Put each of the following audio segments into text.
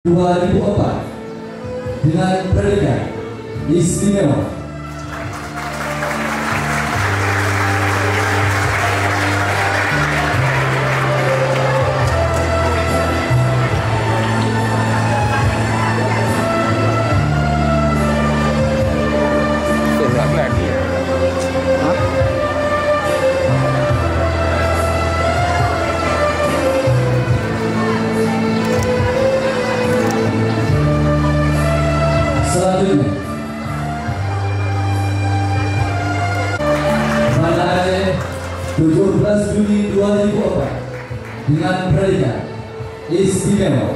2004 dengan predikat istimewa. Selanjutnya, Banda Aceh 17 Juni 2004 dengan predikat istimewa.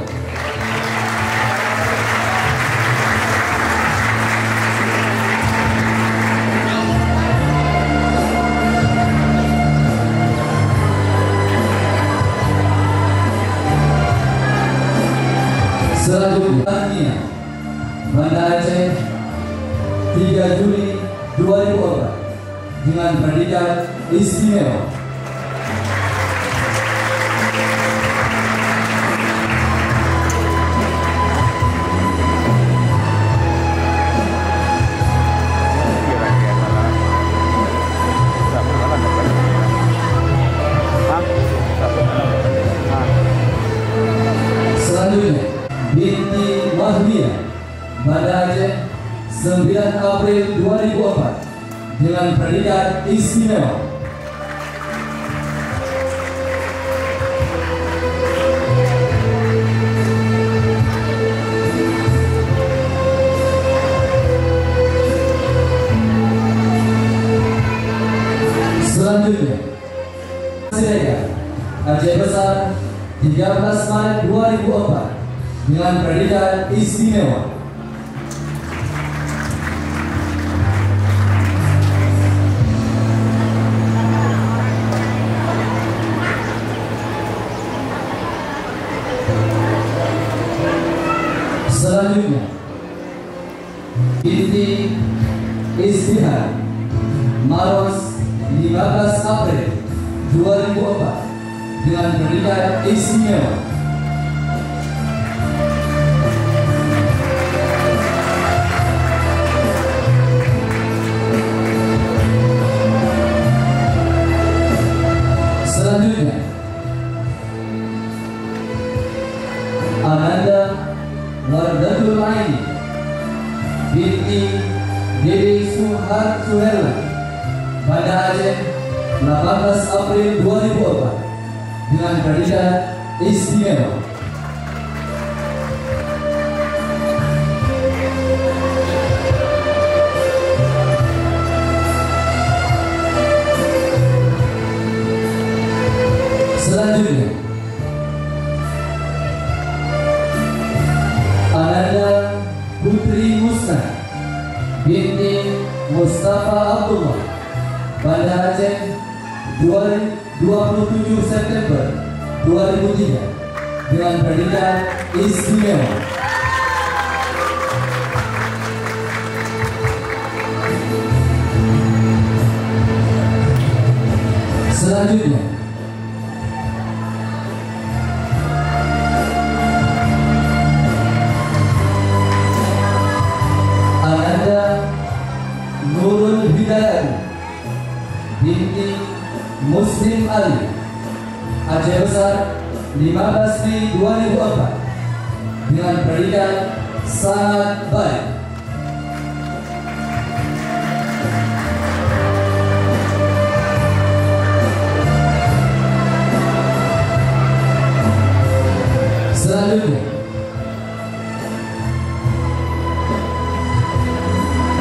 Selanjutnya, Banda Aceh 3 Juni 2004 dengan predikat istimewa. Selanjutnya, Binti Mahdia, Banda Aceh 9 April 2004 dengan predikat istimewa. Selanjutnya, Siregar Aceh Besar 13 Maret 2004 dengan predikat istimewa. Selanjutnya, Binti Istihar Maros 15 April 2004 dengan predikat istimewa. Selanjutnya, Ananda Wardatul Aini Binti Dewi Suherlan, Banda Aceh 18 April 2004 dengan predikat istimewa. Selanjutnya, Ananda Putri Musnah Binti Mustafa Abdullah, Banda Aceh 27 September 2003 dengan predikat istimewa. Selanjutnya, Ananda Nurul Hidayat Binti Muslim Ali, Aceh Besar 15 Mei 2004 dengan predikat sangat baik. Selanjutnya,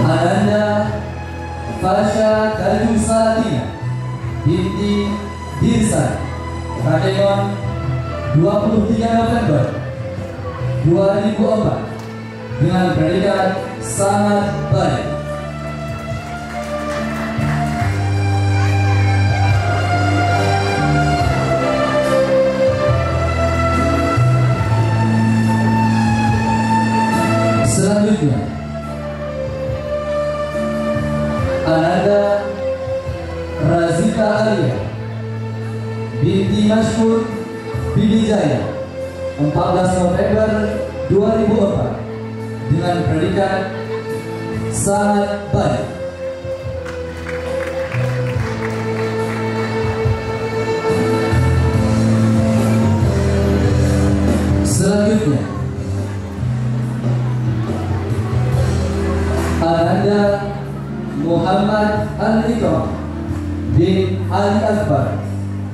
Ananda Fasha Tanjung Salatina Binti Dirsan Radengon 23 November 2004 dengan predikat sangat baik. Selanjutnya, Ananda Razita Alia binti Mashkur Pidijaya 14 November 2004 dengan predikat sangat baik. Selanjutnya, Ananda Muhammad Al-Ikram bin Ali Akbar,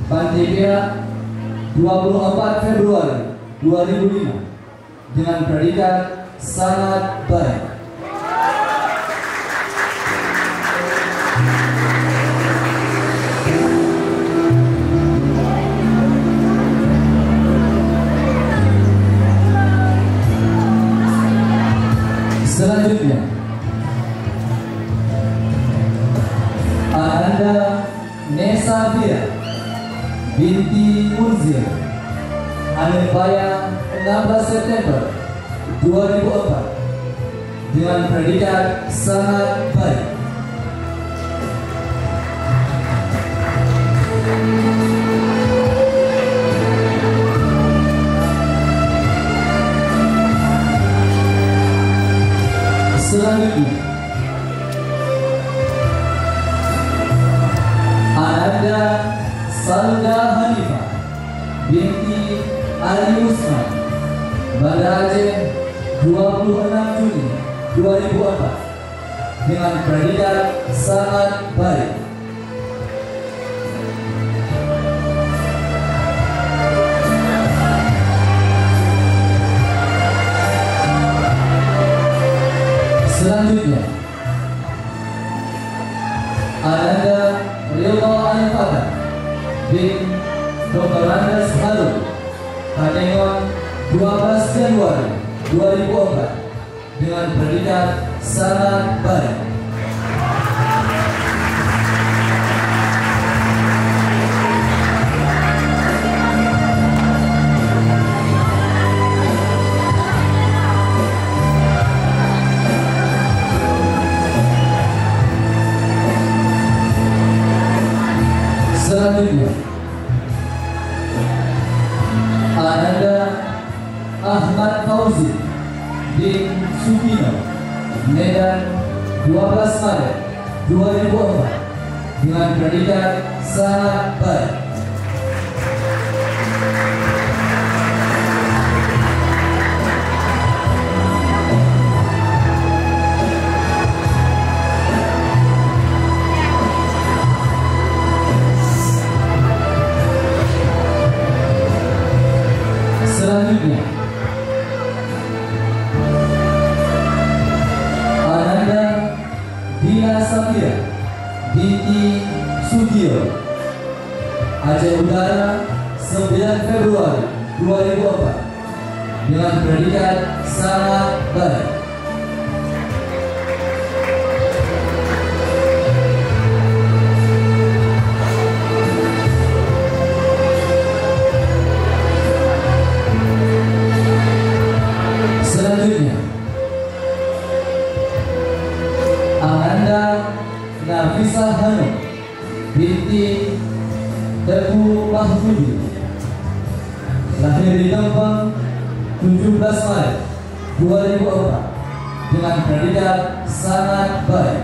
Pantipia, 24 Februari 2005 dengan predikat sangat baik. Selanjutnya, Ananda Nesa Fira binti Munzir, Anebaya, 16 September 2004 dengan predikat sangat baik. Selanjutnya, Ananda Salda Hanifah binti Ali Usman, Banda Aceh, 26 Juni 2004 dengan predikat sangat baik. Selanjutnya, Ananda Ridho Al-Fatah bin Dr. Andes Harun, Katengon, 12 Januari 2004 dengan predikat sangat baik. Selanjutnya, Ananda Ahmad Fauzi bin Sukino, Medan, 12 Maret 2004 dengan predikat sangat baik. Selanjutnya, Ananda Dina Samira binti Sugio, Aceh Utara, 9 Februari 2004 dengan predikat sangat baik. Selanjutnya, Ananda Nafisa Hanum binti Teguh Mahmudi, lahir di Tempang, 17 Maret 2004 dengan predikat sangat baik.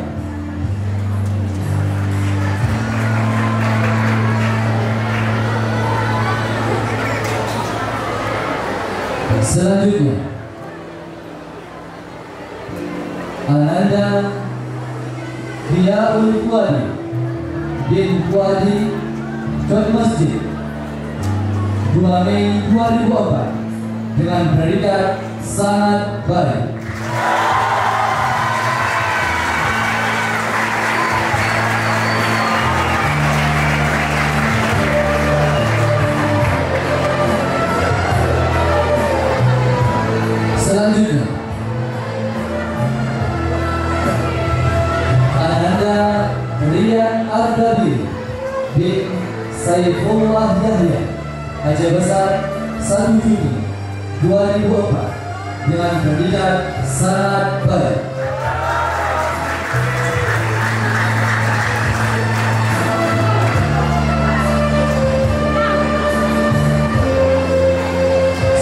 Selanjutnya, Ananda Diaul Fuadi bin Fuadi, Jod Masjid, 2 Mei 2004 dengan predikat sangat baik. Selanjutnya, Ananda Rian Ardabi bin Saifullah Yahya, Aceh Besar, 1 Juni 2004 dengan predikat sangat baik.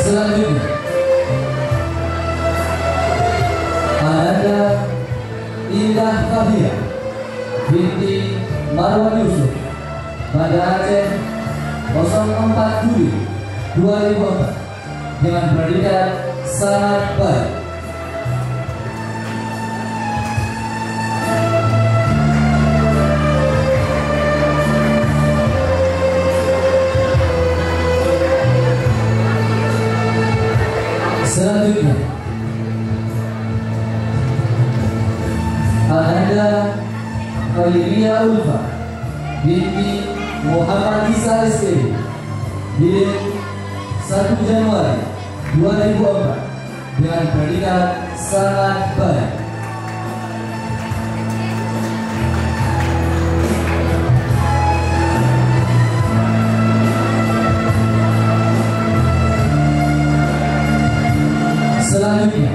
Selanjutnya, Banda Aceh 04 Juli 2004 dengan predikat sangat baik. Selanjutnya, Ananda Khairia Ulfa binti Muhammad Isa SE, Bilik 1 Januari 2004 dengan predikat sangat baik. Selanjutnya,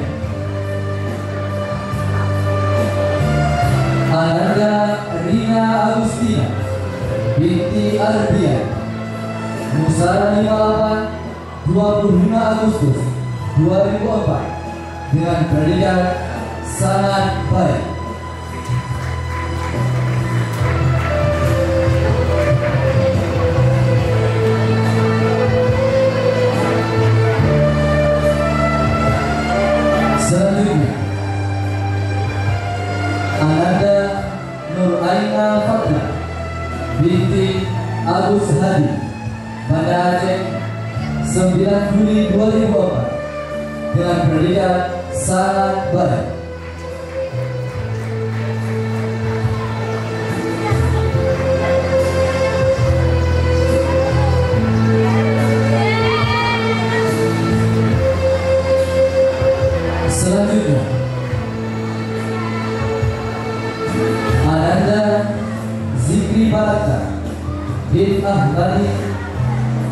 Ananda Rina Agustina binti Arbian, Nusara 58 25 Agustus 2004 dengan predikat sangat baik. Selanjutnya, Ananda Nur Aina Fatla binti Agus Hadi, Banda Aceh 9 Juli 2004 dengan predikat sangat baik. Selanjutnya, Ananda Zikri Barata bin Ahmadi,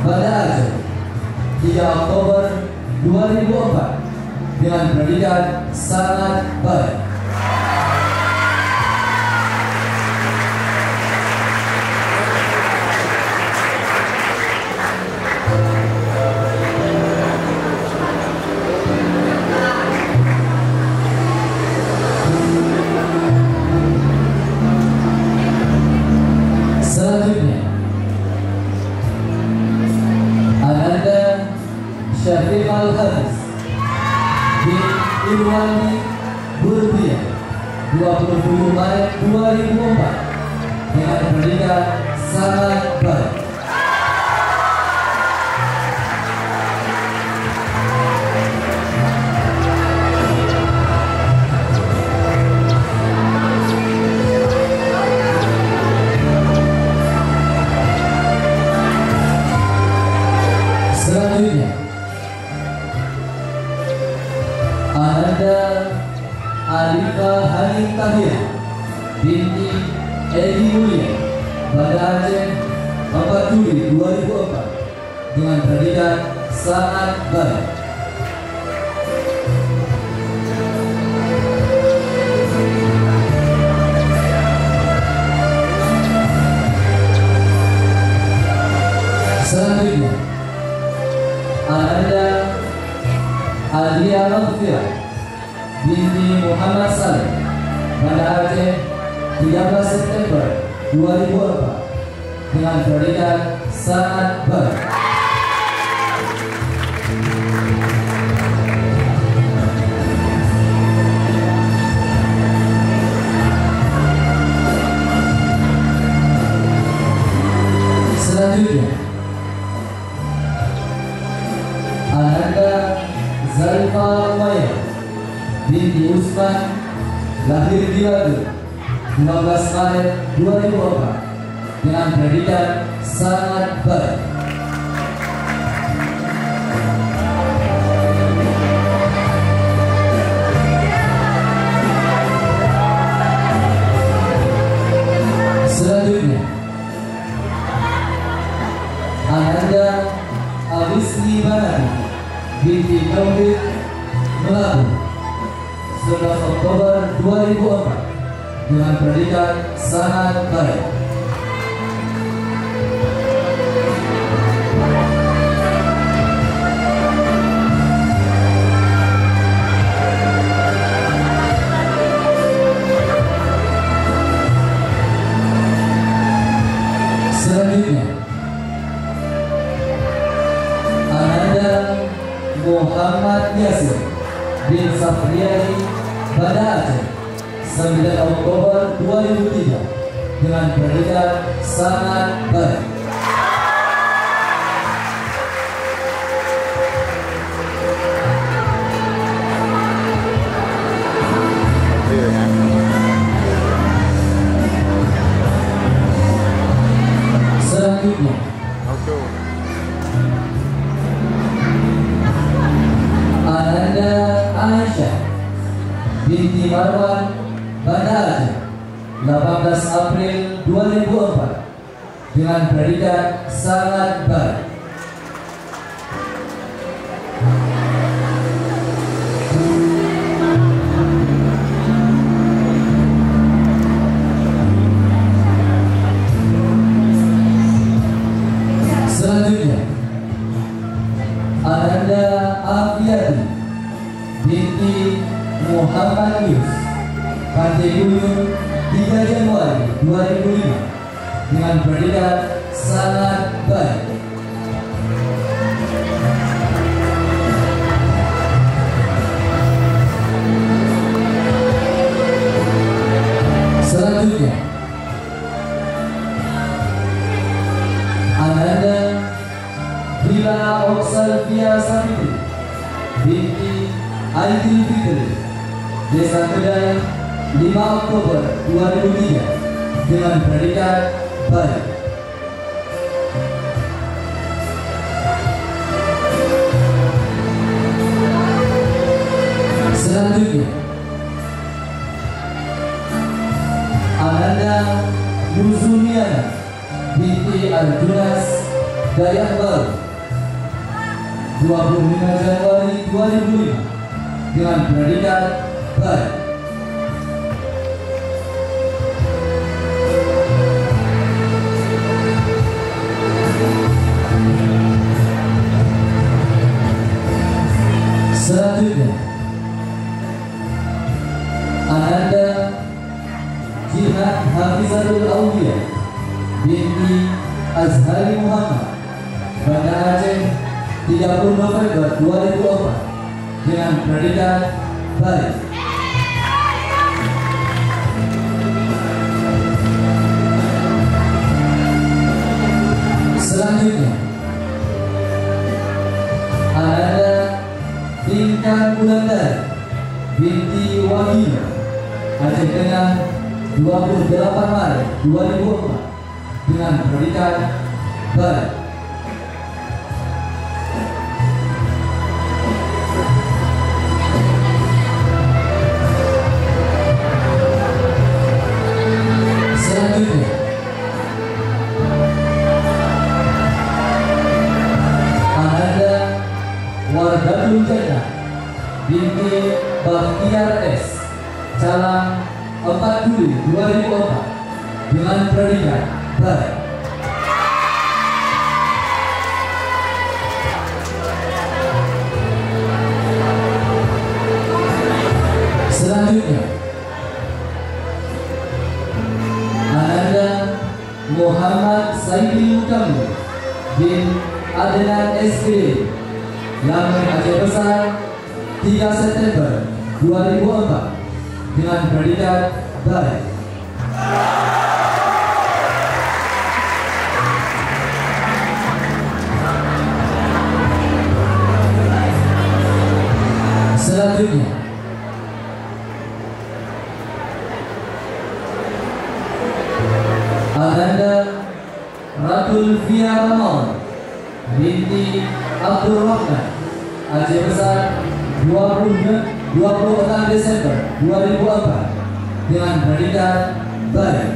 Banda Aceh 3 Oktober 2004 dengan predikat sangat baik. Selanjutnya, Ananda Syafif Al-Hafiz bin Irwandi Burbiya 27 Maret 2004 dengan predikat sangat baik. Selanjutnya, Ananda Alifa Hanim Tahir binti Edi Mulia, Banda Aceh 4 Juli 2004 dengan predikat sangat baik. Selanjutnya, Ananda Adia Maghfirah binti Muhammad Saleh, Banda Aceh 13 September 2004 dengan predikat sangat baik. Selanjutnya, Ananda Zalfa Umayyah binti Usman, lahir di Batu 15 Maret 2004 dengan predikat sangat baik. Selanjutnya, Ananda Abisni Banati binti Tauhid Melabu 11 Oktober 2004 dengan predikat sangat baik. Selanjutnya, Selanjutnya, Ananda Muhammad Yasir bin Safriyadi, Banda Aceh, 9 Oktober 2003 dengan predikat sangat baik. Selanjutnya, Ananda Aisyah binti Marwan, Banda Aceh, 18 April 2004 dengan predikat sangat baik. Selanjutnya, Ananda Afiati binti Muhammad Yus, Pantai Guyung, 3 Januari 2005 dengan predikat sangat baik. Selanjutnya, Ananda Bila Oksalvia Sabiti binti Aidil Fitri, Desa Kedai, 5 Oktober 2003 dengan predikat baik. Selanjutnya, Ananda Yuzumiana binti Arjunas, Dayak Baru, 25 Januari 2005 dengan predikat baik. Selanjutnya, Ananda Jihad Hafizatul Aulia binti Azhari Muhammad, Banda Aceh, 30 November 2004 dengan predikat baik. Selanjutnya, Ananda Bintang Wulandari binti Wahyu, Aceh Tengah, 28 Maret 2004 dengan predikat baik. Selanjutnya, Ananda Wardatul Jannah binti Bakhtiar S, Calang, 4 Juli 2004 dengan predikat baik. Selanjutnya, Ananda Muhammad Saidi Mukamil bin Adnan SD, Lampung Aceh Besar, 3 September 2004 dengan predikat baik. Selanjutnya, Ananda Ratul Fia Ramon binti Abdul Rahman, Aceh Besar, 26 Desember 2004 dengan predikat baik.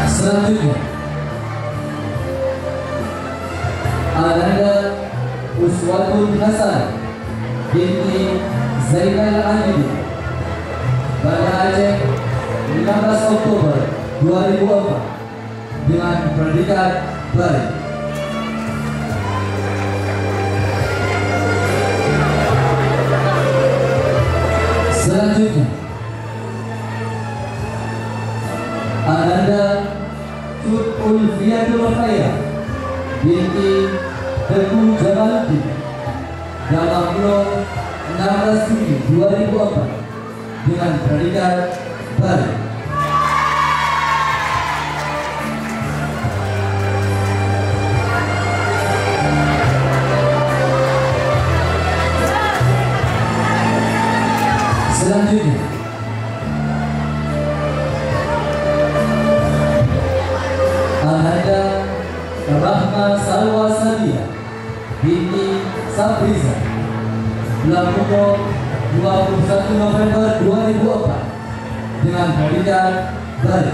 Selanjutnya, Ananda Uswatun Hasan binti Zainal Abidin, Banda Aceh, 15 Oktober 2004 dengan predikat baik. Selanjutnya Ananda Ulfiatul Khairah binti Teguh Jamaluddin dalam Pulau 16 Juni 2004 dengan predikat Bali. Selanjutnya Ananda Rahma Salwa Sadia binti Sabriza dalam umur 21 November 2004 dengan predikat Bali.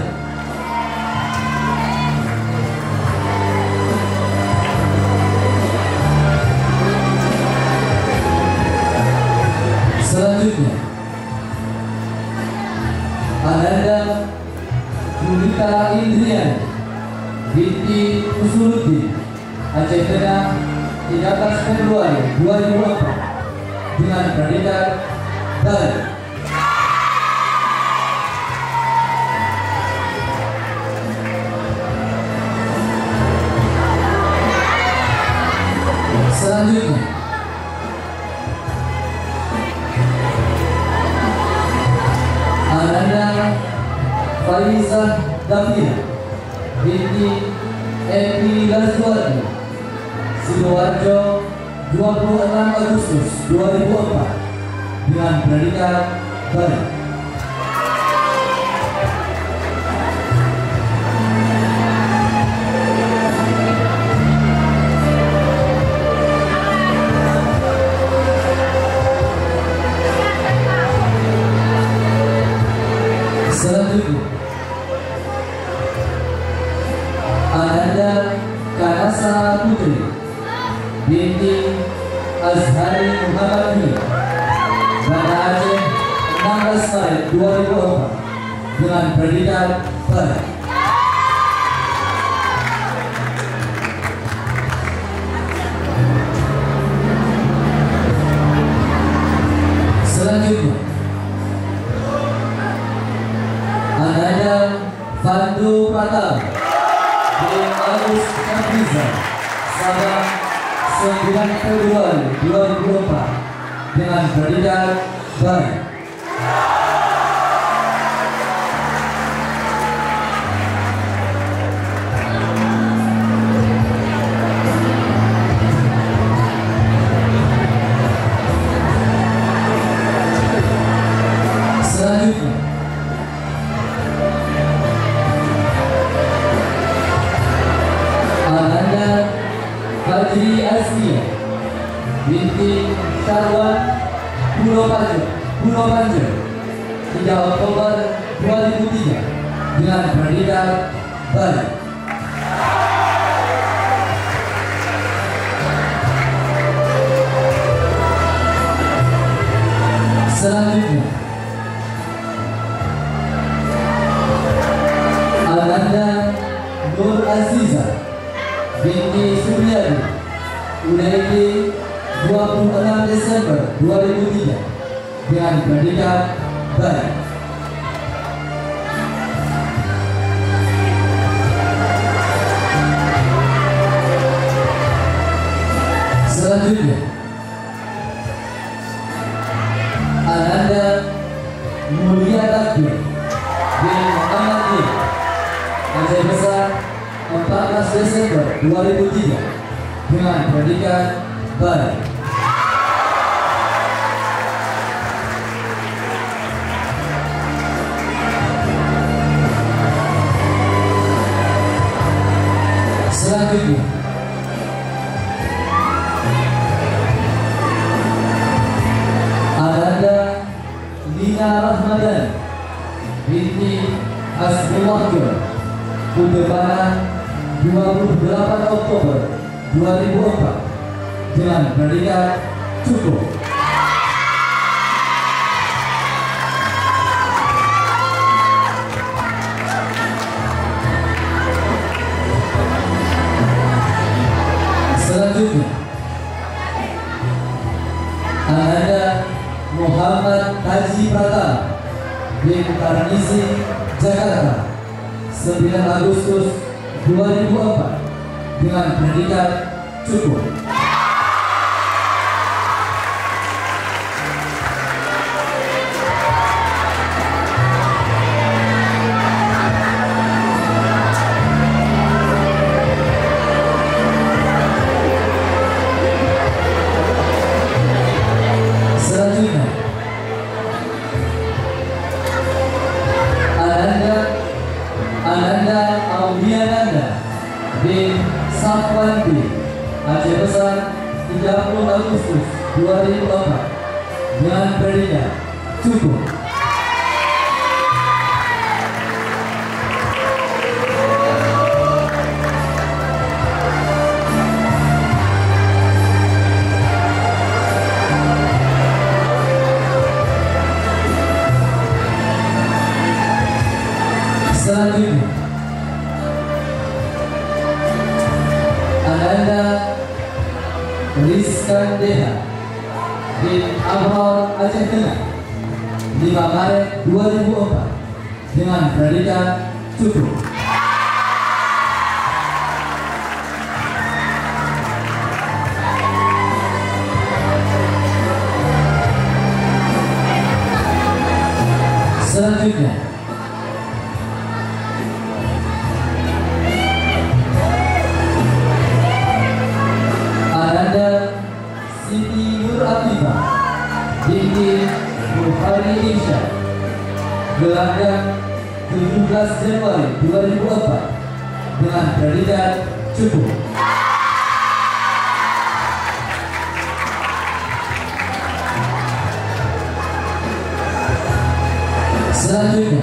Selanjutnya Ananda Julita Indriani binti Usuluddin Aceh Tengah 13 Februari 2004 dengan predikat Bali. Selanjutnya Ananda Faizah Davina binti Epi Laswati Sidoarjo 26 Agustus 2004 dengan predikat Bali. Selanjutnya Ananda Kanasa Putri binti Azhari Muhammad Banda Aceh 16 Maret 2004 dengan predikat Bali. Selanjutnya Ananda Pandu Pratama bin Agus Sabriza Sabah 9 Februari 2004 dengan predikat Bali. Selanjutnya Ananda Fajri Asnia binti Sarwan Pulau Panjang 3 Oktober 2003 dengan predikat Bali. Selanjutnya Ananda Nur Aziza binti Suryadi UNED 26 Desember 2003 dengan predikat Bali. Selanjutnya Ananda Mulia Takbir bin Muhammad bin Aceh Besar 14 Desember 2003 dengan predikat Bali. Selanjutnya Ananda Lina Rahmadani binti Hasbullah Kudebanan 28 Oktober 2004 dengan predikat Cukup. Selanjutnya Ananda Muhammad Haji Pratama bin Tarmizi, Jakarta, 9 Agustus 2004 dengan pendidikan cukup. Selanjutnya, Ananda Audiananda bin Safwandi, Aceh Besar, 30 Agustus 2004 dengan pendidikan cukup. Selanjutnya, Ananda Rizkandeha bin Abrar, Aceh Tengah, 5 Maret 2004 dengan pendidikan cukup. Selanjutnya, Ananda Siti Nur Atifah binti Bukhari Insya, Gelandang, 17 Januari 2004 dengan pendidikan cukup. Selanjutnya,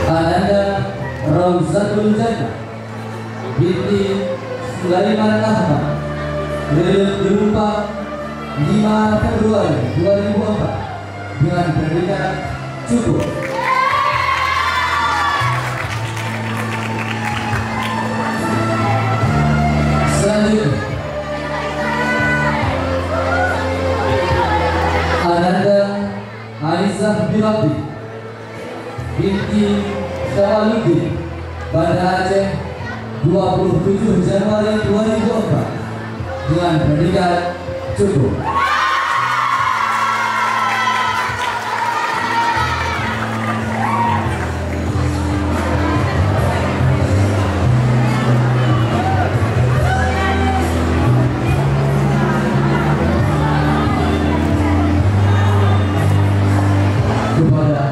Ananda Rauzatul Jannah binti Sulaiman Ahmad, Gelumpa, 5 Februari 2004 dengan pendidikan cukup. Selanjutnya, Ananda Aisyah Bilabdi binti Syawaludin, Banda Aceh, 27 Januari 2004 dengan pendidikan cukup. Kepada